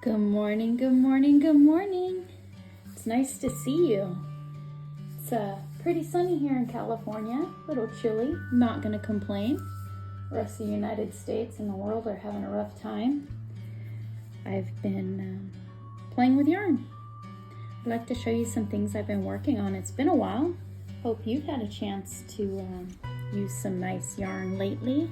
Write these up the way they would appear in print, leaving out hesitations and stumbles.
Good morning, good morning, good morning. It's nice to see you. It's pretty sunny here in California, a little chilly, not gonna complain. The rest of the United States and the world are having a rough time. I've been playing with yarn. I'd like to show you some things I've been working on. It's been a while. Hope you've had a chance to use some nice yarn lately.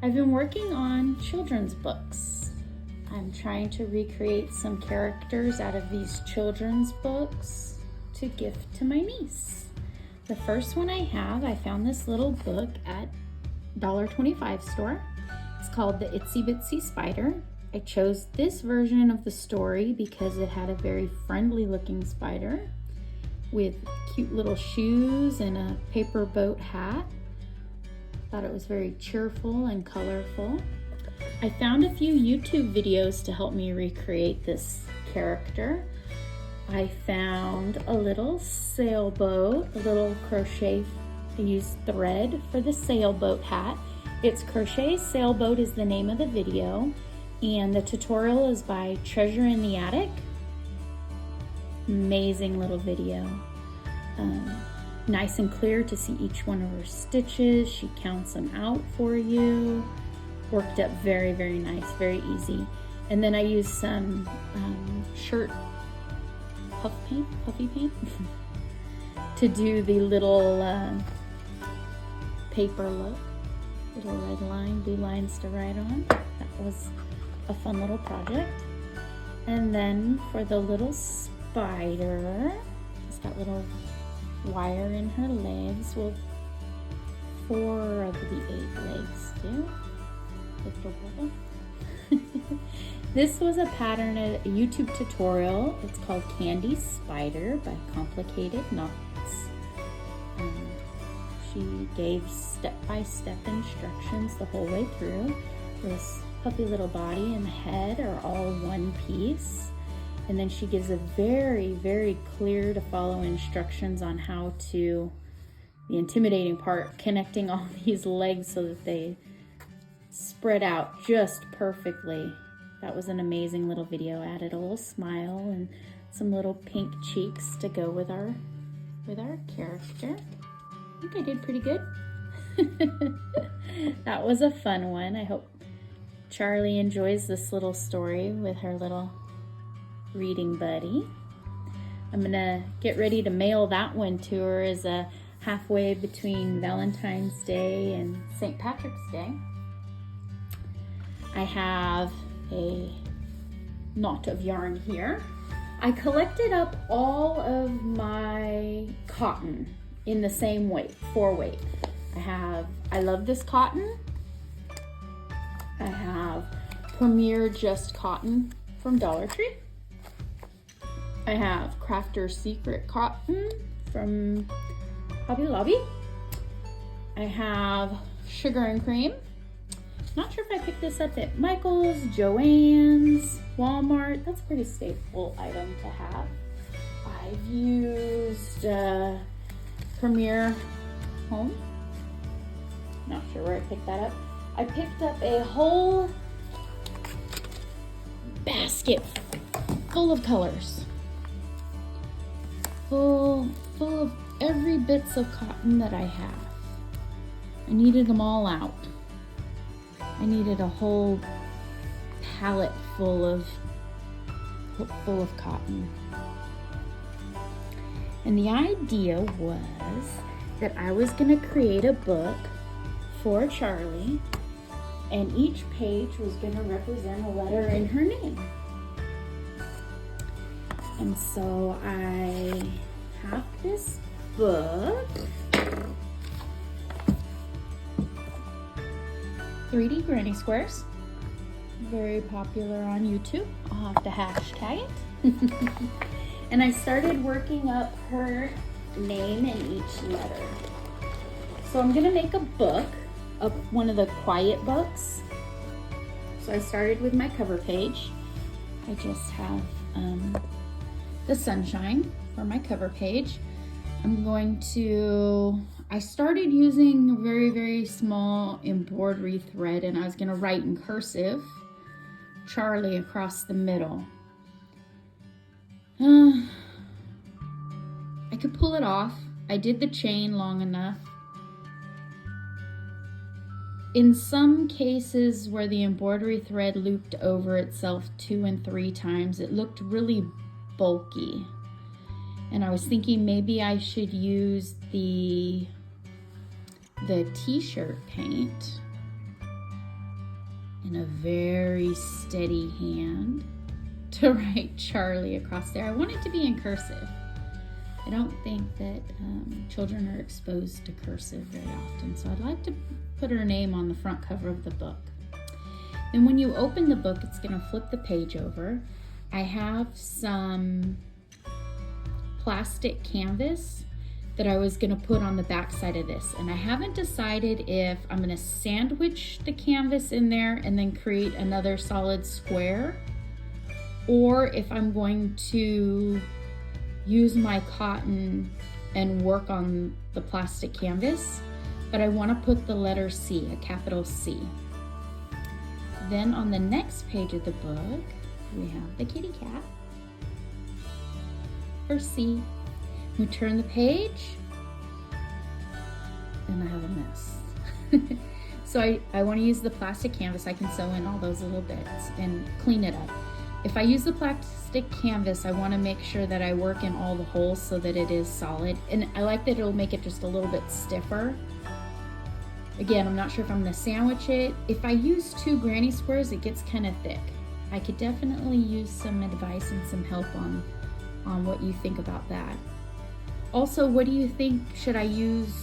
I've been working on children's books. I'm trying to recreate some characters out of these children's books to gift to my niece. The first one I found this little book at $1.25 store. It's called the Itsy Bitsy Spider. I chose this version of the story because it had a very friendly looking spider with cute little shoes and a paper boat hat. Thought it was very cheerful and colorful. I found a few YouTube videos to help me recreate this character. I found a little sailboat, a little crochet. I used thread for the sailboat hat. It's Crochet Sailboat is the name of the video, and the tutorial is by Treasure in the Attic. Amazing little video. Nice and clear to see each one of her stitches. She counts them out for you. Worked up very, very nice, very easy. And then I used some shirt puffy paint to do the little paper look. Little red line, blue lines to write on. That was a fun little project. And then for the little spider, it's got little wire in her legs. Well, 4 of the 8 legs do. This was a pattern, a YouTube tutorial. It's called Candy Spider by Complicated Knots. She gave step-by-step instructions the whole way through. This puppy little body and the head are all one piece. And then she gives a very, very clear to follow instructions on how to, the intimidating part, connecting all these legs so that they spread out just perfectly. That was an amazing little video. Added a little smile and some little pink cheeks to go with our character. I think I did pretty good. That was a fun one. I hope Charlie enjoys this little story with her little reading buddy. I'm gonna get ready to mail that one to her as a halfway between Valentine's Day and St. Patrick's Day. I have a knot of yarn here. I collected up all of my cotton in the same weight, 4 weight. I love this cotton. I have Premier Just Cotton from Dollar Tree. I have Crafter's Secret Cotton from Hobby Lobby. I have Sugar and Cream. Not sure if I picked this up at Michael's, Joann's, Walmart. That's a pretty staple item to have. I've used Premier Home. Not sure where I picked that up. I picked up a whole basket full of colors. Full of every bits of cotton that I have. I needed them all out. I needed a whole palette full of cotton. And the idea was that I was gonna create a book for Charlie, and each page was gonna represent a letter in her name. And so I have this book, 3D Granny Squares, very popular on YouTube. I'll have to hashtag it. And I started working up her name in each letter. So I'm gonna make a book, one of the quiet books. So I started with my cover page. I just have the sunshine for my cover page. I started using very, very small embroidery thread, and I was gonna write in cursive Charlie across the middle. I could pull it off. I did the chain long enough. In some cases where the embroidery thread looped over itself 2 and 3 times, it looked really bulky. And I was thinking maybe I should use the t-shirt paint in a very steady hand to write Charlie across there. I want it to be in cursive. I don't think that children are exposed to cursive very often, so I'd like to put her name on the front cover of the book. And when you open the book, it's going to flip the page over. I have some plastic canvas that I was going to put on the back side of this, and I haven't decided if I'm going to sandwich the canvas in there and then create another solid square, or if I'm going to use my cotton and work on the plastic canvas. But I want to put the letter C, a capital C. Then on the next page of the book, we have the kitty cat for C. We turn the page, and I have a mess. So I want to use the plastic canvas. I can sew in all those little bits and clean it up. If I use the plastic canvas, I want to make sure that I work in all the holes so that it is solid. And I like that it'll make it just a little bit stiffer. Again, I'm not sure if I'm going to sandwich it. If I use 2 granny squares, it gets kind of thick. I could definitely use some advice and some help on what you think about that. Also, what do you think? Should I use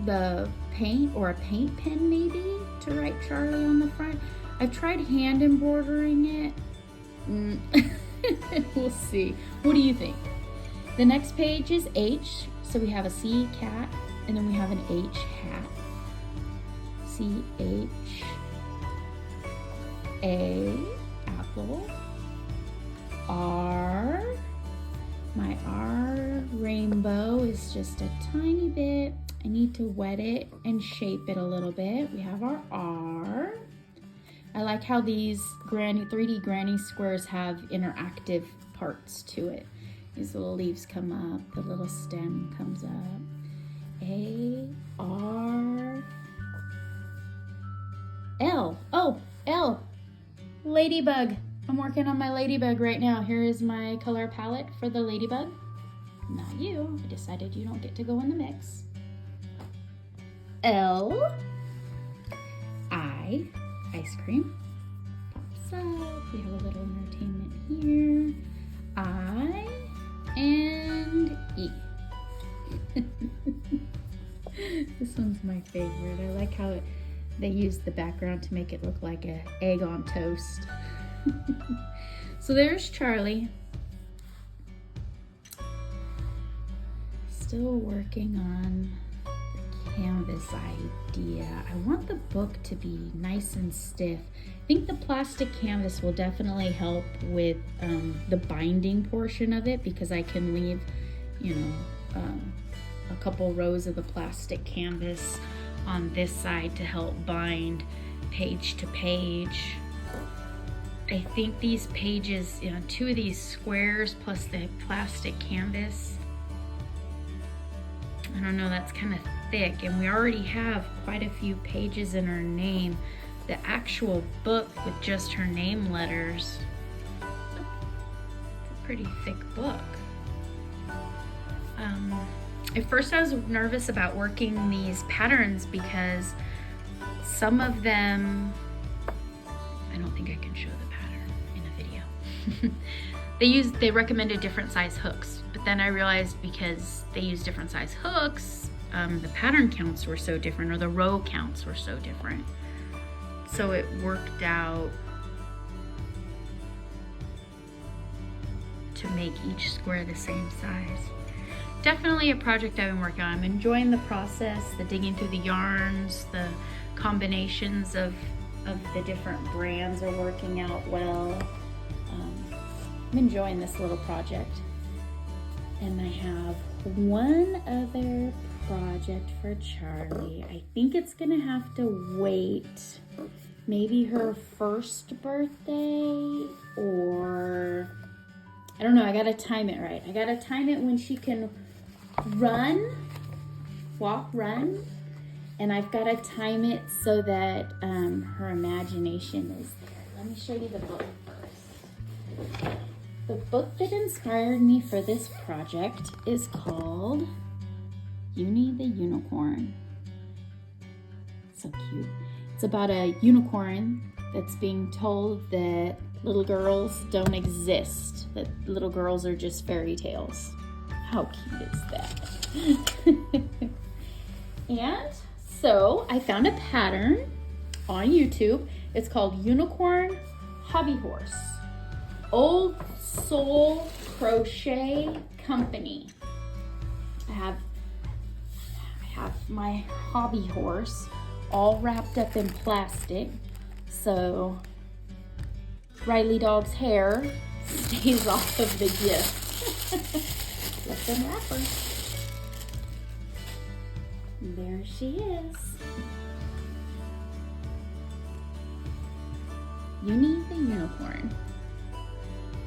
the paint or a paint pen maybe to write Charlie on the front? I've tried hand embroidering it. We'll see. What do you think? The next page is H. So we have a C cat, and then we have an H hat. C-H, A, apple, R, my R rainbow is just a tiny bit. I need to wet it and shape it a little bit. We have our R. I like how these 3D granny squares have interactive parts to it. These little leaves come up, the little stem comes up. A, R, L. Oh, L. Ladybug. I'm working on my ladybug right now. Here is my color palette for the ladybug. Not you. I decided you don't get to go in the mix. L. I. Ice cream. Pops up. We have a little entertainment here. I. And E. This one's my favorite. I like how they used the background to make it look like an egg on toast. So there's Charlie. Still working on the canvas idea. I want the book to be nice and stiff. I think the plastic canvas will definitely help with the binding portion of it, because I can leave, a couple rows of the plastic canvas on this side to help bind page to page. I think these pages, 2 of these squares plus the plastic canvas, I don't know, that's kind of thick, and we already have quite a few pages in her name. The actual book with just her name letters, it's a pretty thick book. At first I was nervous about working these patterns because some of them, I don't think I can show the pattern in a video. They recommended different size hooks, but then I realized because they use different size hooks, the pattern counts were so different, or the row counts were so different. So it worked out to make each square the same size. Definitely a project I've been working on. I'm enjoying the process, the digging through the yarns, the combinations of the different brands are working out well. I'm enjoying this little project. And I have one other project for Charlie. I think it's gonna have to wait. Maybe her first birthday, or I don't know. I gotta time it right. I gotta time it when she can run, and I've gotta time it so that her imagination is there. Let me show you the book first. The book that inspired me for this project is called Uni the Unicorn. So cute. It's about a unicorn that's being told that little girls don't exist, that little girls are just fairy tales. How cute is that? And so I found a pattern on YouTube. It's called Unicorn Hobby Horse. Old Soul Crochet Company. I have my hobby horse all wrapped up in plastic, so Riley Dog's hair stays off of the gift. Let's unwrap her. There she is. Uni the Unicorn.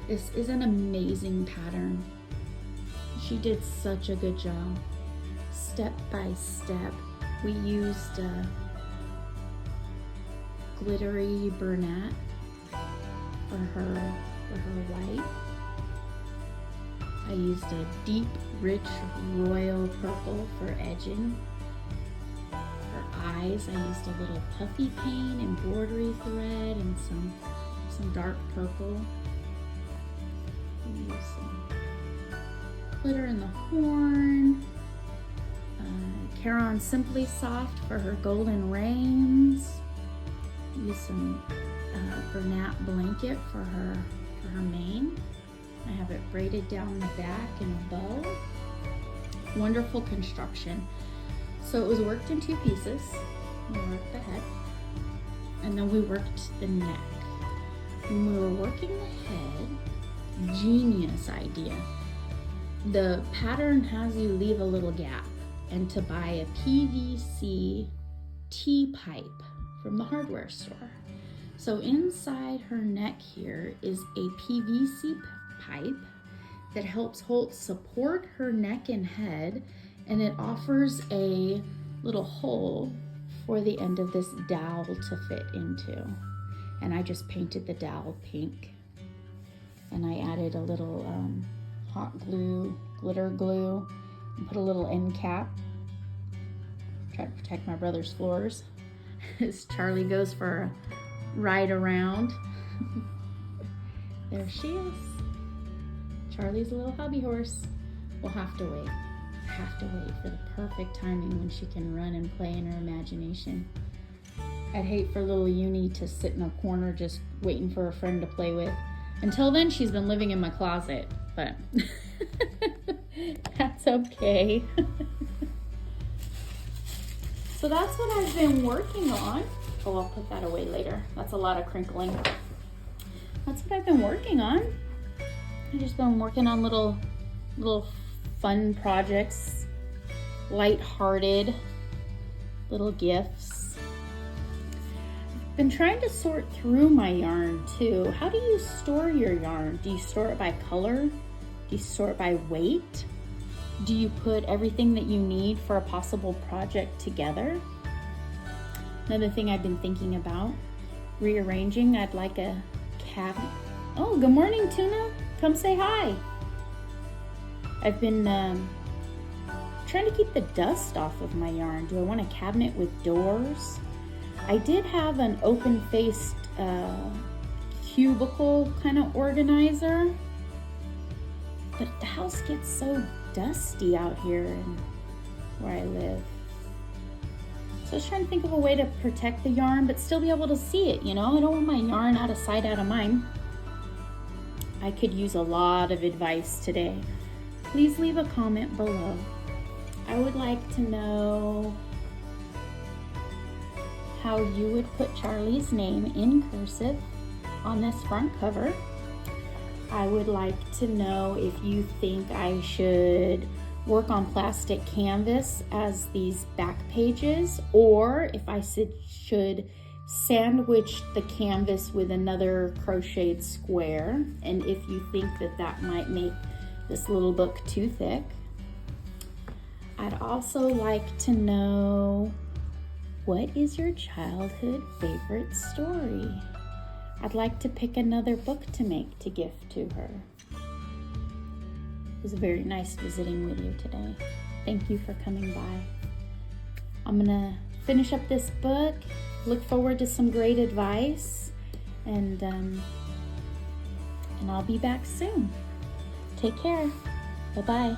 This is an amazing pattern. She did such a good job. Step by step, we used glittery burnette for her white. I used a deep, rich royal purple for edging. Her eyes, I used a little puffy paint, embroidery thread, and some dark purple. Use some glitter in the horn. Caron Simply Soft for her golden reins. Use some burnette blanket for her mane. I have it braided down the back in a bow. Wonderful construction. So it was worked in 2 pieces. We worked the head, and then we worked the neck. When we were working the head, genius idea. The pattern has you leave a little gap and to buy a PVC T-pipe from the hardware store. So inside her neck here is a PVC pipe that helps support her neck and head, and it offers a little hole for the end of this dowel to fit into. And I just painted the dowel pink, and I added a little hot glue, glitter glue, and put a little end cap. Try to protect my brother's floors as Charlie goes for a ride around. There she is. Charlie's a little hobby horse. We'll have to wait. For the perfect timing when she can run and play in her imagination. I'd hate for little Uni to sit in a corner just waiting for a friend to play with. Until then, she's been living in my closet, but that's okay. So that's what I've been working on. Oh, I'll put that away later. That's a lot of crinkling. That's what I've been working on. I've just been working on little fun projects, light-hearted little gifts. I've been trying to sort through my yarn too. How do you store your yarn? Do you store it by color? Do you store it by weight? Do you put everything that you need for a possible project together? Another thing I've been thinking about, rearranging. I'd like a cabinet. Oh, good morning, Tuna. Come say hi. I've been trying to keep the dust off of my yarn. Do I want a cabinet with doors? I did have an open-faced cubicle kind of organizer, but the house gets so dusty out here and where I live. So I was trying to think of a way to protect the yarn but still be able to see it, you know? I don't want my yarn out of sight, out of mind. I could use a lot of advice today. Please leave a comment below. I would like to know how you would put Charlie's name in cursive on this front cover. I would like to know if you think I should work on plastic canvas as these back pages, or if I should sandwich the canvas with another crocheted square, and if you think that that might make this little book too thick. I'd also like to know, what is your childhood favorite story? I'd like to pick another book to make to gift to her. It was very nice visiting with you today. Thank you for coming by. I'm gonna finish up this book, look forward to some great advice, and I'll be back soon. Take care. Bye-bye.